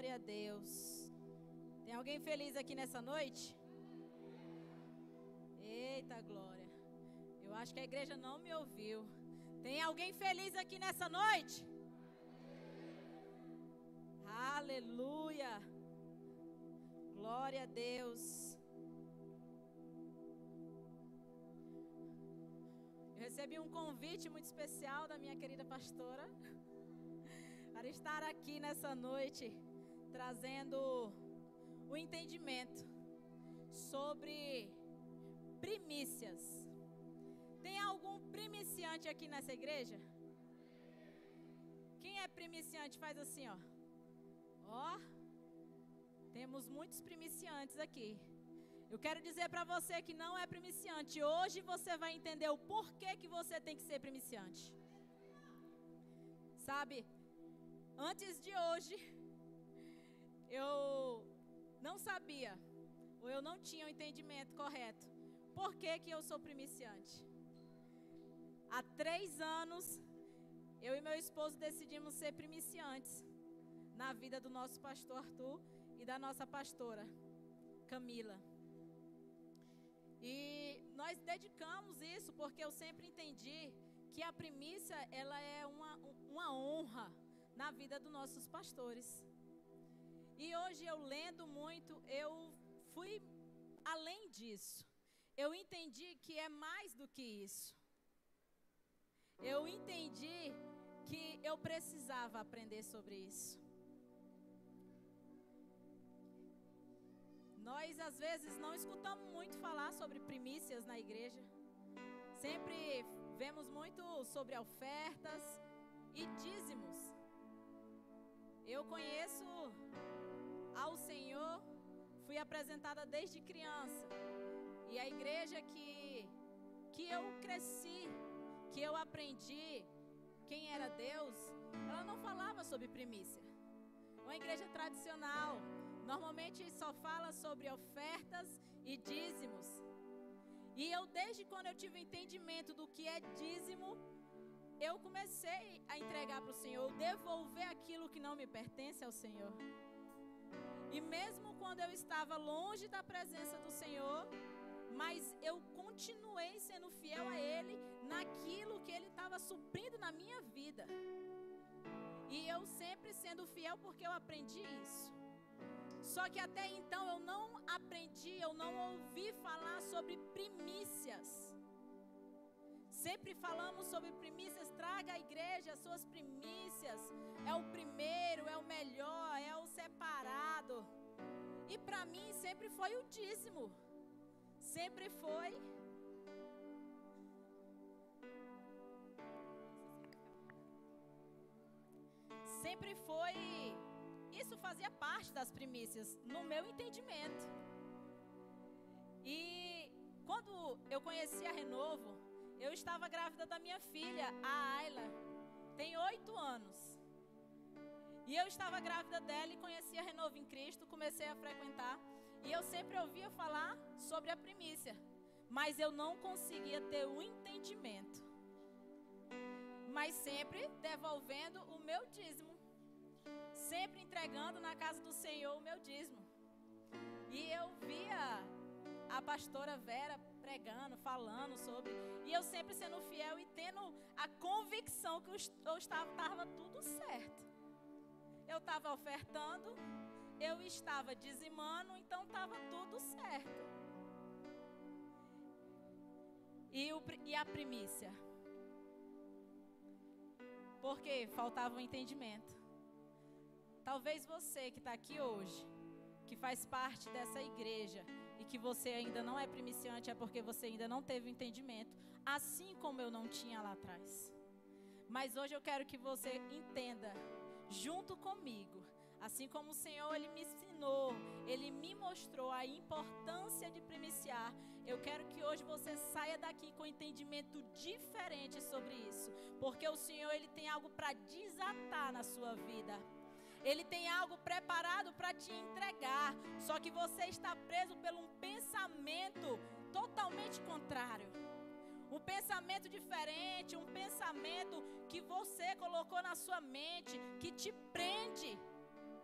Glória a Deus. Tem alguém feliz aqui nessa noite? Eita glória. Eu acho que a igreja não me ouviu. Tem alguém feliz aqui nessa noite? Aleluia. Glória a Deus. Eu recebi um convite muito especial da minha querida pastora para estar aqui nessa noite trazendo o entendimento sobre primícias. Tem algum primiciante aqui nessa igreja? Quem é primiciante faz assim, ó. Ó, temos muitos primiciantes aqui. Eu quero dizer para você que não é primiciante. Hoje você vai entender o porquê que você tem que ser primiciante. Sabe, antes de hoje, eu não sabia, ou eu não tinha o entendimento correto. Por que que eu sou primiciante? Há 3 anos, eu e meu esposo decidimos ser primiciantes na vida do nosso pastor Arthur e da nossa pastora Camila. E nós dedicamos isso porque eu sempre entendi que a primícia, ela é uma honra na vida dos nossos pastores. E hoje eu lendo muito, eu fui além disso. Eu entendi que é mais do que isso. Eu entendi que eu precisava aprender sobre isso. Nós, às vezes, não escutamos muito falar sobre primícias na igreja. Sempre vemos muito sobre ofertas e dízimos. Eu conheço ao Senhor, fui apresentada desde criança. E a igreja que eu cresci, que eu aprendi quem era Deus, ela não falava sobre primícia. Uma igreja tradicional normalmente só fala sobre ofertas e dízimos. E eu, desde quando eu tive o entendimento do que é dízimo, eu comecei a entregar para o Senhor, devolver aquilo que não me pertence ao Senhor. E mesmo quando eu estava longe da presença do Senhor, mas eu continuei sendo fiel a Ele naquilo que Ele estava suprindo na minha vida. E eu sempre sendo fiel porque eu aprendi isso. Só que até então eu não aprendi, eu não ouvi falar sobre primícias. Sempre falamos sobre primícias, traga à igreja as suas primícias. É o primeiro, é o melhor, é o separado. E para mim sempre foi o dízimo. Sempre foi. Sempre foi. Isso fazia parte das primícias, no meu entendimento. E quando eu conheci a Renovo, eu estava grávida da minha filha, a Ayla, tem 8 anos. E eu estava grávida dela e conheci a Renovo em Cristo, comecei a frequentar. E eu sempre ouvia falar sobre a primícia, mas eu não conseguia ter o entendimento. Mas sempre devolvendo o meu dízimo. Sempre entregando na casa do Senhor o meu dízimo. E eu via a pastora Vera pregando, falando sobre. E eu sempre sendo fiel e tendo a convicção que eu estava tudo certo. Eu estava ofertando, eu estava dizimando, então estava tudo certo. E a primícia? Porque faltava o entendimento. Talvez você que está aqui hoje, que faz parte dessa igreja e que você ainda não é primiciante, é porque você ainda não teve o entendimento, assim como eu não tinha lá atrás. Mas hoje eu quero que você entenda, junto comigo, assim como o Senhor, Ele me ensinou, Ele me mostrou a importância de primiciar. Eu quero que hoje você saia daqui com entendimento diferente sobre isso, porque o Senhor, Ele tem algo para desatar na sua vida. Ele tem algo preparado para te entregar. Só que você está preso por um pensamento totalmente contrário. Um pensamento diferente, um pensamento que você colocou na sua mente, que te prende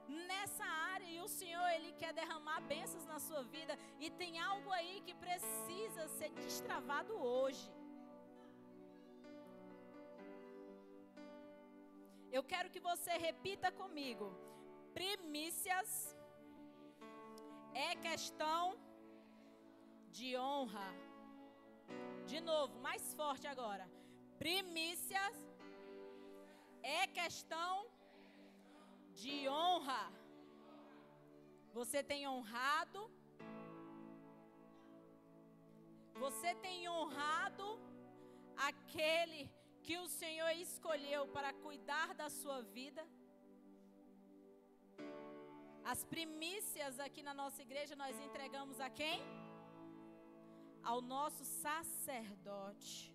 nessa área e o Senhor, Ele quer derramar bênçãos na sua vida e tem algo aí que precisa ser destravado hoje. Eu quero que você repita comigo: primícias é questão de honra. De novo, mais forte agora. Primícias é questão de honra. Você tem honrado? Você tem honrado aquele que o Senhor escolheu para cuidar da sua vida? As primícias aqui na nossa igreja nós entregamos a quem? Ao nosso sacerdote.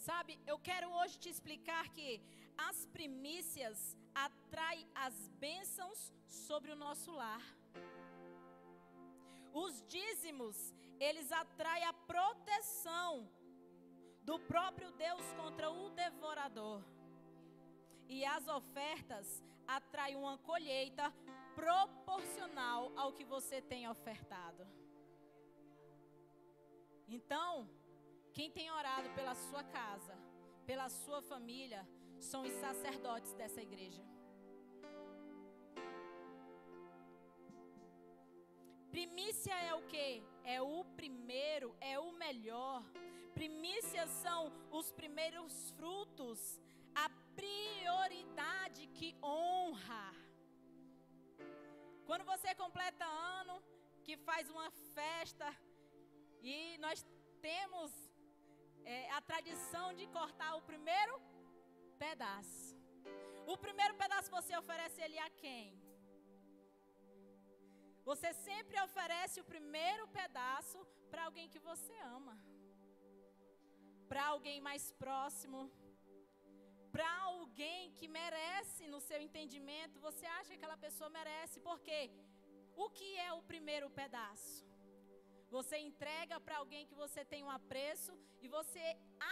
Sabe, eu quero hoje te explicar que as primícias atraem as bênçãos sobre o nosso lar. Os dízimos, eles atraem a proteção do próprio Deus contra o devorador. E as ofertas atraem uma colheita proporcional ao que você tem ofertado. Então, quem tem orado pela sua casa, pela sua família, são os sacerdotes dessa igreja. Primícia é o quê? É o primeiro, é o melhor. Primícias são os primeiros frutos, a prioridade que honra. Quando você completa ano, que faz uma festa, e nós temos a tradição de cortar o primeiro pedaço. O primeiro pedaço você oferece ele a quem? Você sempre oferece o primeiro pedaço para alguém que você ama, para alguém mais próximo, para alguém que merece no seu entendimento. Você acha que aquela pessoa merece, porque o que é o primeiro pedaço? Você entrega para alguém que você tem um apreço e você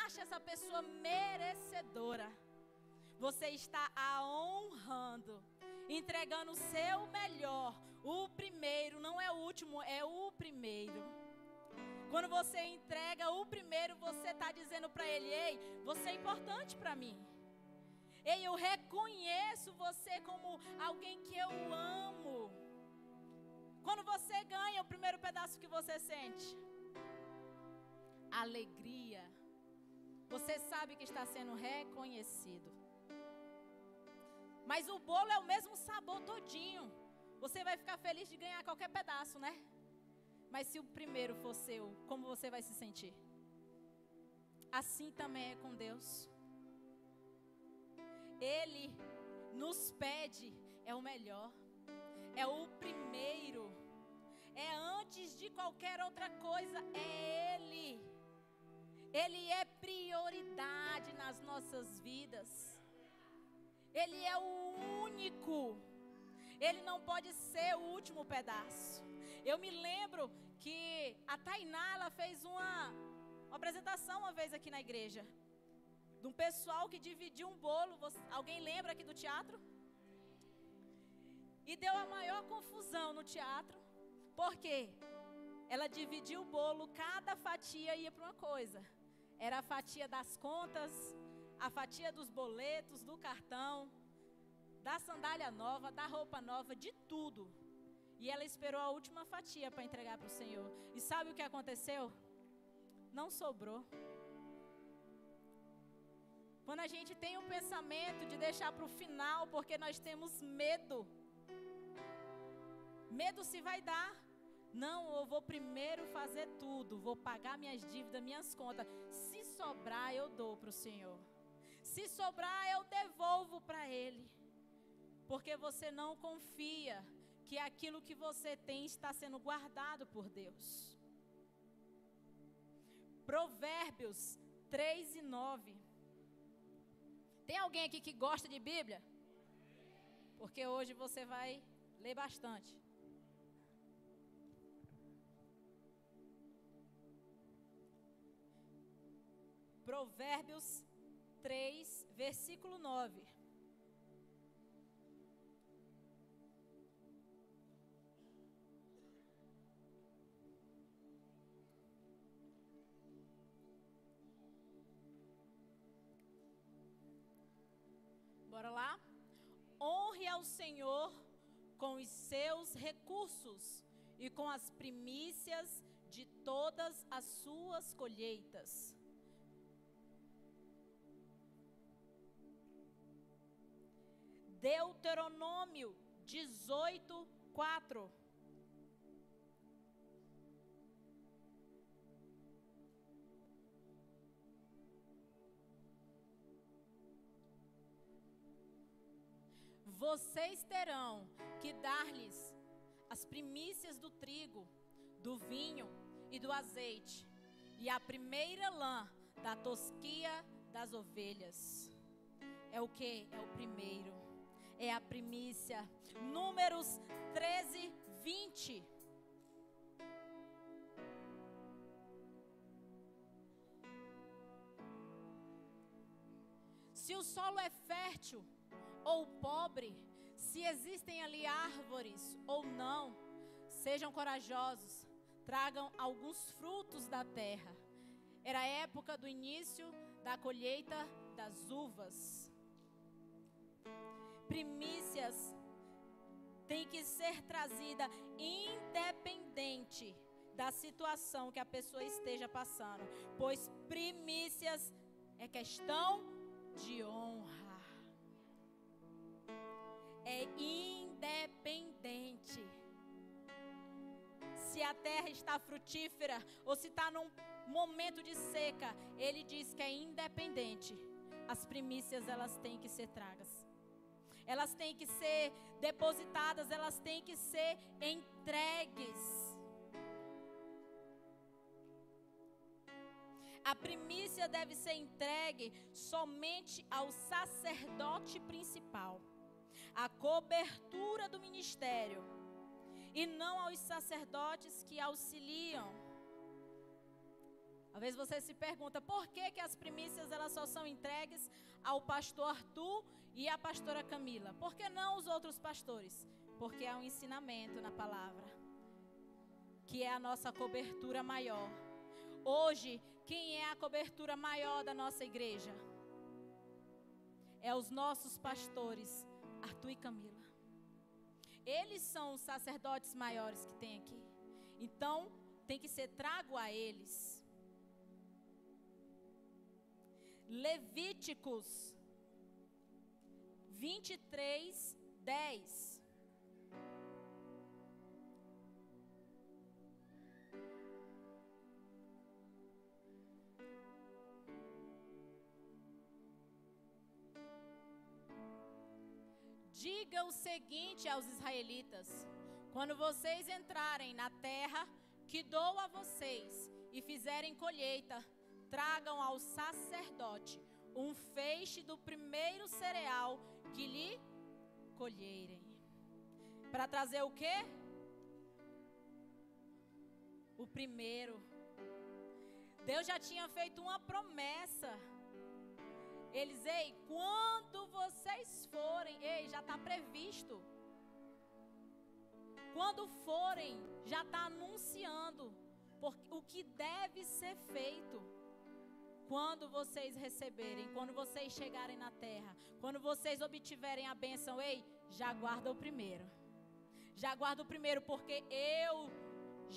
acha essa pessoa merecedora. Você está a honrando, entregando o seu melhor. O primeiro, não é o último, é o primeiro. Quando você entrega o primeiro, você está dizendo para ele: ei, você é importante para mim. Ei, eu reconheço você como alguém que eu amo. Quando você ganha o primeiro pedaço, que você sente? Alegria. Você sabe que está sendo reconhecido. Mas o bolo é o mesmo sabor todinho. Você vai ficar feliz de ganhar qualquer pedaço, né? Mas se o primeiro for seu, como você vai se sentir? Assim também é com Deus. Ele nos pede, é o melhor, é o primeiro, é antes de qualquer outra coisa, é Ele. Ele é prioridade nas nossas vidas. Ele é o único. Ele não pode ser o último pedaço. Eu me lembro que a Tainá, ela fez uma apresentação uma vez aqui na igreja, de um pessoal que dividiu um bolo. Alguém lembra aqui do teatro? E deu a maior confusão no teatro. Por quê? Ela dividiu o bolo, cada fatia ia para uma coisa. Era a fatia das contas, a fatia dos boletos, do cartão, da sandália nova, da roupa nova, de tudo. E ela esperou a última fatia para entregar para o Senhor. E sabe o que aconteceu? Não sobrou. Quando a gente tem um pensamento de deixar para o final, porque nós temos medo. Medo se vai dar. Não, eu vou primeiro fazer tudo. Vou pagar minhas dívidas, minhas contas. Se sobrar, eu dou para o Senhor. Se sobrar, eu devolvo para Ele. Porque você não confia que aquilo que você tem está sendo guardado por Deus. Provérbios 3:9. Tem alguém aqui que gosta de Bíblia? Porque hoje você vai ler bastante. Provérbios 3, versículo 9. ao Senhor com os seus recursos e com as primícias de todas as suas colheitas. Deuteronômio 18:4. Vocês terão que dar-lhes as primícias do trigo, do vinho e do azeite, e a primeira lã da tosquia das ovelhas. É o que? É o primeiro. É a primícia. Números 13:20. Se o solo é fértil ou pobre, se existem ali árvores ou não, sejam corajosos, tragam alguns frutos da terra. Era a época do início da colheita das uvas. Primícias tem que ser trazida independente da situação que a pessoa esteja passando, pois primícias é questão de honra. É independente. Se a terra está frutífera ou se está num momento de seca, ele diz que é independente. As primícias, elas têm que ser tragas. Elas têm que ser depositadas, elas têm que ser entregues. A primícia deve ser entregue somente ao sacerdote principal, a cobertura do ministério, e não aos sacerdotes que auxiliam. Às vezes você se pergunta, por que as primícias elas só são entregues ao pastor Arthur e à pastora Camila? Por que não os outros pastores? Porque há um ensinamento na palavra, que é a nossa cobertura maior. Hoje, quem é a cobertura maior da nossa igreja? É os nossos pastores, Arthur e Camila. Eles são os sacerdotes maiores que tem aqui. Então, tem que ser trago a eles. Levíticos 23:10. Diga o seguinte aos israelitas: quando vocês entrarem na terra que dou a vocês e fizerem colheita, tragam ao sacerdote um feixe do primeiro cereal que lhe colherem. Para trazer o quê? O primeiro. Deus já tinha feito uma promessa. Eles, quando vocês forem, já está previsto. Quando forem, já está anunciando o que deve ser feito. Quando vocês receberem, quando vocês chegarem na terra, quando vocês obtiverem a bênção, já guarda o primeiro. Já guarda o primeiro, porque eu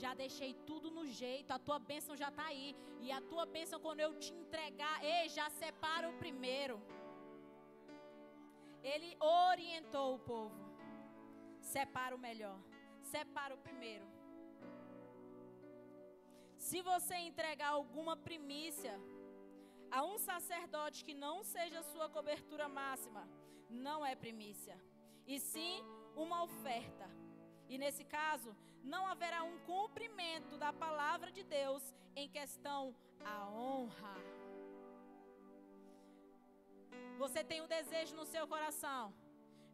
já deixei tudo no jeito, a tua bênção já está aí. E a tua bênção, quando eu te entregar, já separa o primeiro. Ele orientou o povo. Separa o melhor. Separa o primeiro. Se você entregar alguma primícia a um sacerdote que não seja sua cobertura máxima, não é primícia, e sim uma oferta. E nesse caso, não haverá um cumprimento da palavra de Deus em questão à honra. Você tem um desejo no seu coração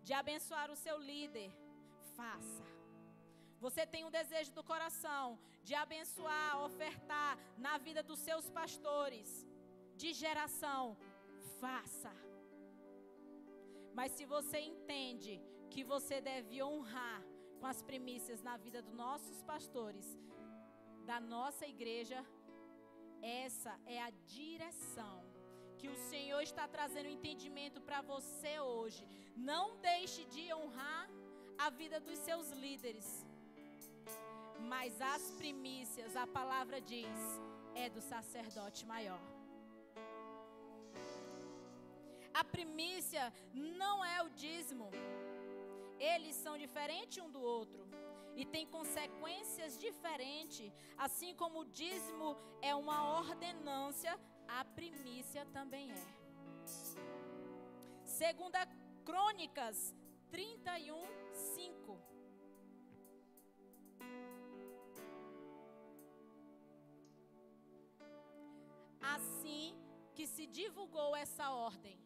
de abençoar o seu líder, faça. Você tem um desejo do coração de abençoar, ofertar na vida dos seus pastores de geração, faça. Mas se você entende que você deve honrar com as primícias na vida dos nossos pastores, da nossa igreja, essa é a direção que o Senhor está trazendo entendimento para você hoje. Não deixe de honrar a vida dos seus líderes. Mas as primícias, a palavra diz, é do sacerdote maior. A primícia não é o dízimo. Eles são diferentes um do outro e têm consequências diferentes. Assim como o dízimo é uma ordenância, a primícia também é. Segunda Crônicas 31:5. Assim que se divulgou essa ordem,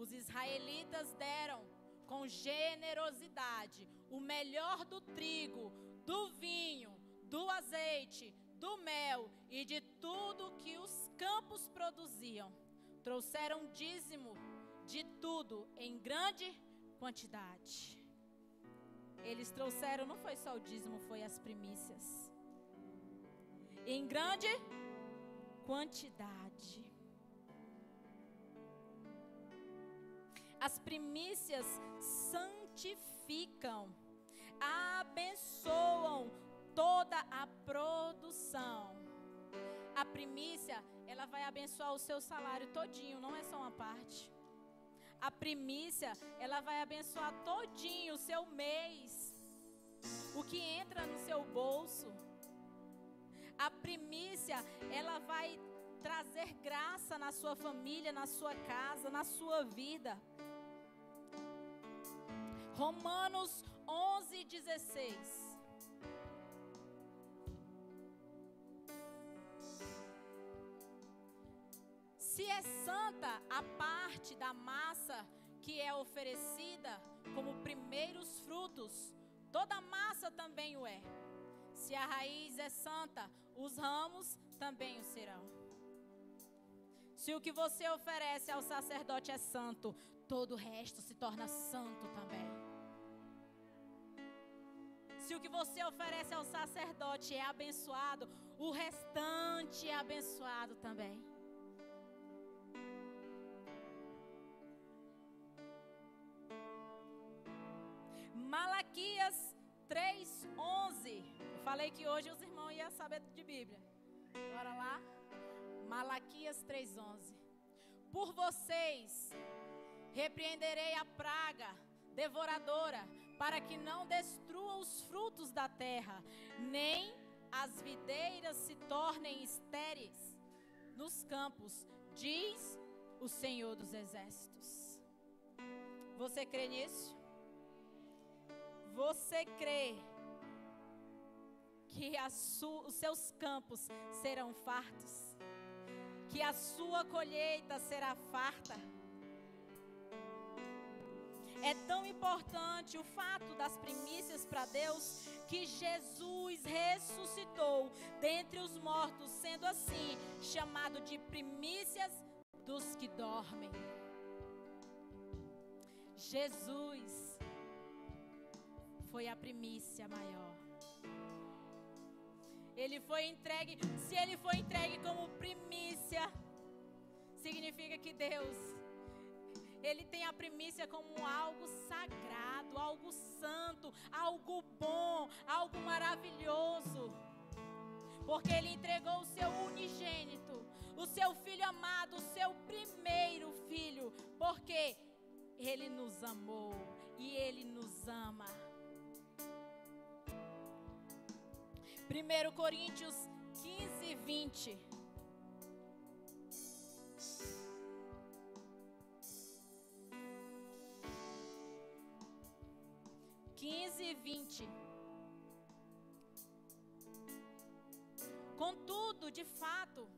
os israelitas deram com generosidade o melhor do trigo, do vinho, do azeite, do mel e de tudo que os campos produziam. Trouxeram dízimo de tudo em grande quantidade. Eles trouxeram, não foi só o dízimo, foi as primícias. Em grande quantidade. As primícias santificam, abençoam toda a produção. A primícia, ela vai abençoar o seu salário todinho, não é só uma parte. A primícia, ela vai abençoar todinho o seu mês, o que entra no seu bolso. A primícia, ela vai trazer graça na sua família, na sua casa, na sua vida. Romanos 11:16. Se é santa a parte da massa que é oferecida como primeiros frutos, toda massa também o é. Se a raiz é santa, os ramos também o serão. Se o que você oferece ao sacerdote é santo, todo o resto se torna santo também. Se o que você oferece ao sacerdote é abençoado, o restante é abençoado também. Malaquias 3:11. Eu falei que hoje os irmãos iam saber de Bíblia. Bora lá. Malaquias 3:11. Por vocês repreenderei a praga devoradora, para que não destrua os frutos da terra, nem as videiras se tornem estéreis nos campos, diz o Senhor dos Exércitos. Você crê nisso? Você crê que os seus campos serão fartos? Que a sua colheita será farta? É tão importante o fato das primícias para Deus, que Jesus ressuscitou dentre os mortos, sendo assim chamado de primícias dos que dormem. Jesus foi a primícia maior. Ele foi entregue. Se ele foi entregue como primícia, significa que Deus, ele tem a primícia como algo sagrado, algo santo, algo bom, algo maravilhoso. Porque ele entregou o seu unigênito, o seu filho amado, o seu primeiro filho, porque ele nos amou e ele nos ama. 1 Coríntios 15:20. Contudo, de fato,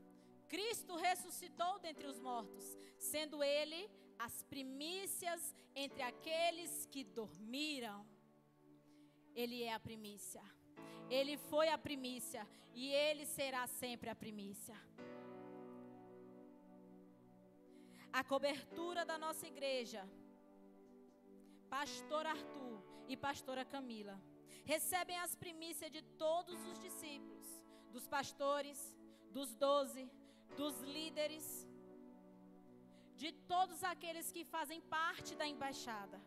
Cristo ressuscitou dentre os mortos, sendo ele as primícias entre aqueles que dormiram. Ele é a primícia. Ele foi a primícia e ele será sempre a primícia. A cobertura da nossa igreja, pastor Arthur e pastora Camila, recebem as primícias de todos os discípulos, dos pastores, dos 12, dos líderes. de todos aqueles que fazem parte da embaixada.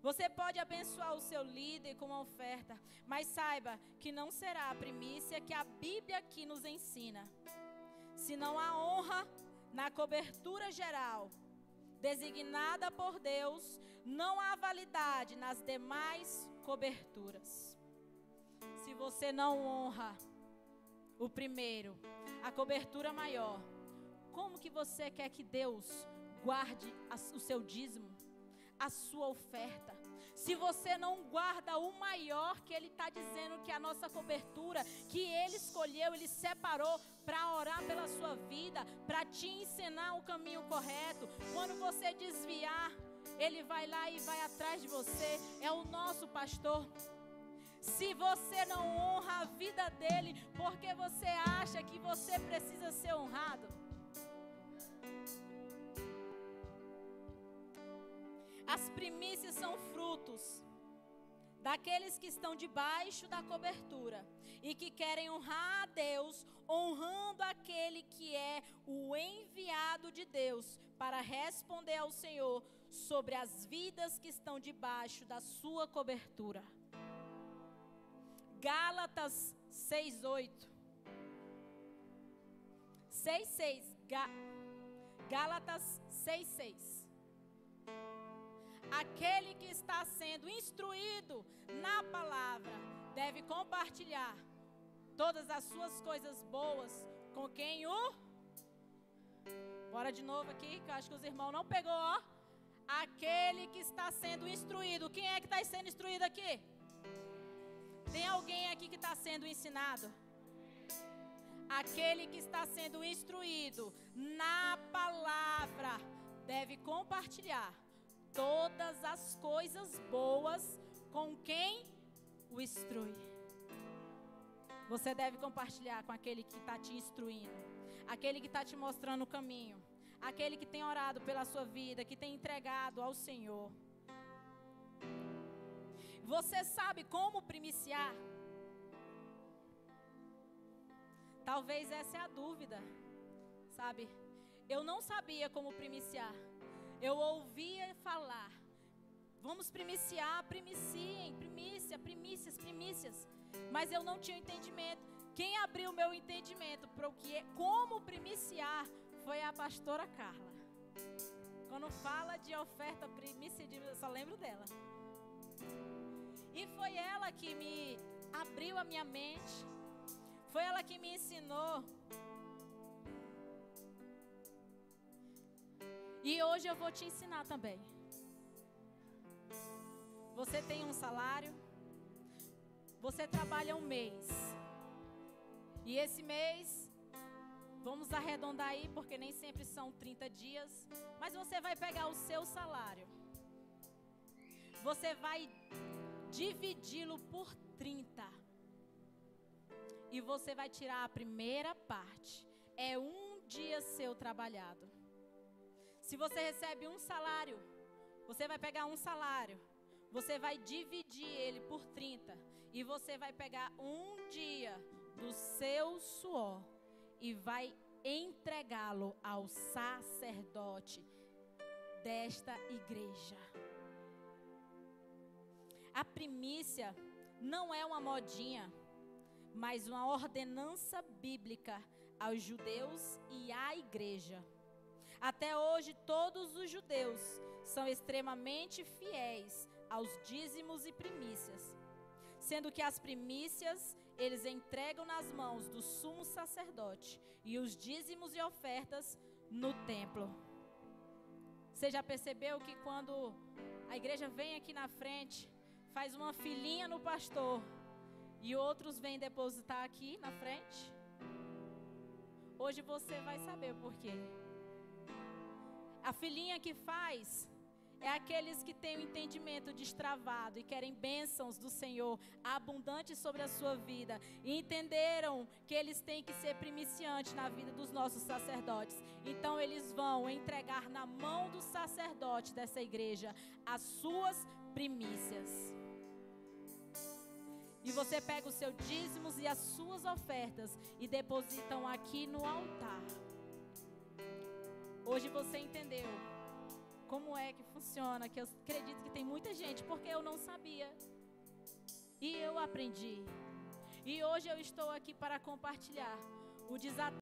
Você pode abençoar o seu líder com uma oferta, mas saiba que não será a primícia que a Bíblia aqui nos ensina, senão a honra na cobertura geral, designada por Deus. Não há validade nas demais coberturas. Se você não honra o primeiro, a cobertura maior, como que você quer que Deus guarde o seu dízimo, a sua oferta? Se você não guarda o maior, que Ele está dizendo que a nossa cobertura, que Ele escolheu, Ele separou para orar pela sua vida, para te ensinar o caminho correto. Quando você desviar, Ele vai lá e vai atrás de você. É o nosso pastor. Se você não honra a vida dele, porque você acha que você precisa ser honrado? As primícias são frutos daqueles que estão debaixo da cobertura e que querem honrar a Deus, honrando aquele que é o enviado de Deus para responder ao Senhor sobre as vidas que estão debaixo da sua cobertura. Gálatas 6:8. 6:6. Gálatas 6:6. Aquele que está sendo instruído na palavra deve compartilhar todas as suas coisas boas com quem o... Bora de novo aqui, que eu acho que os irmãos não pegou, ó. Aquele que está sendo instruído. Quem é que está sendo instruído aqui? Tem alguém aqui que está sendo ensinado? Aquele que está sendo instruído na palavra deve compartilhar todas as coisas boas com quem o instrui. Você deve compartilhar com aquele que está te instruindo, aquele que está te mostrando o caminho, aquele que tem orado pela sua vida, que tem entregado ao Senhor. Você sabe como primiciar? Talvez essa é a dúvida, sabe? Eu não sabia como primiciar. Eu ouvia falar, vamos primiciar, primiciem, primícias. Mas eu não tinha entendimento. Quem abriu o meu entendimento para o que é, como primiciar, foi a pastora Carla. Quando fala de oferta, primícia, eu só lembro dela. E foi ela que me abriu a minha mente. Foi ela que me ensinou. E hoje eu vou te ensinar também. Você tem um salário. Você trabalha um mês. E esse mês, vamos arredondar aí, porque nem sempre são 30 dias. Mas você vai pegar o seu salário. Você vai dividi-lo por 30. E você vai tirar a primeira parte. É um dia seu trabalhado. Se você recebe um salário, você vai pegar um salário. Você vai dividir ele por 30. E você vai pegar um dia do seu suor e vai entregá-lo ao sacerdote desta igreja. A primícia não é uma modinha, mas uma ordenança bíblica aos judeus e à igreja. Até hoje, todos os judeus são extremamente fiéis aos dízimos e primícias, sendo que as primícias eles entregam nas mãos do sumo sacerdote e os dízimos e ofertas no templo. Você já percebeu que quando a igreja vem aqui na frente, faz uma filinha no pastor e outros vêm depositar aqui na frente? Hoje você vai saber o porquê. A filinha que faz é aqueles que têm o entendimento destravado e querem bênçãos do Senhor abundantes sobre a sua vida. E entenderam que eles têm que ser primiciantes na vida dos nossos sacerdotes. Então eles vão entregar na mão do sacerdote dessa igreja as suas primícias. E você pega os seus dízimos e as suas ofertas e depositam aqui no altar. Hoje você entendeu como é que funciona, que eu acredito que tem muita gente, porque eu não sabia. E eu aprendi. E hoje eu estou aqui para compartilhar o desafio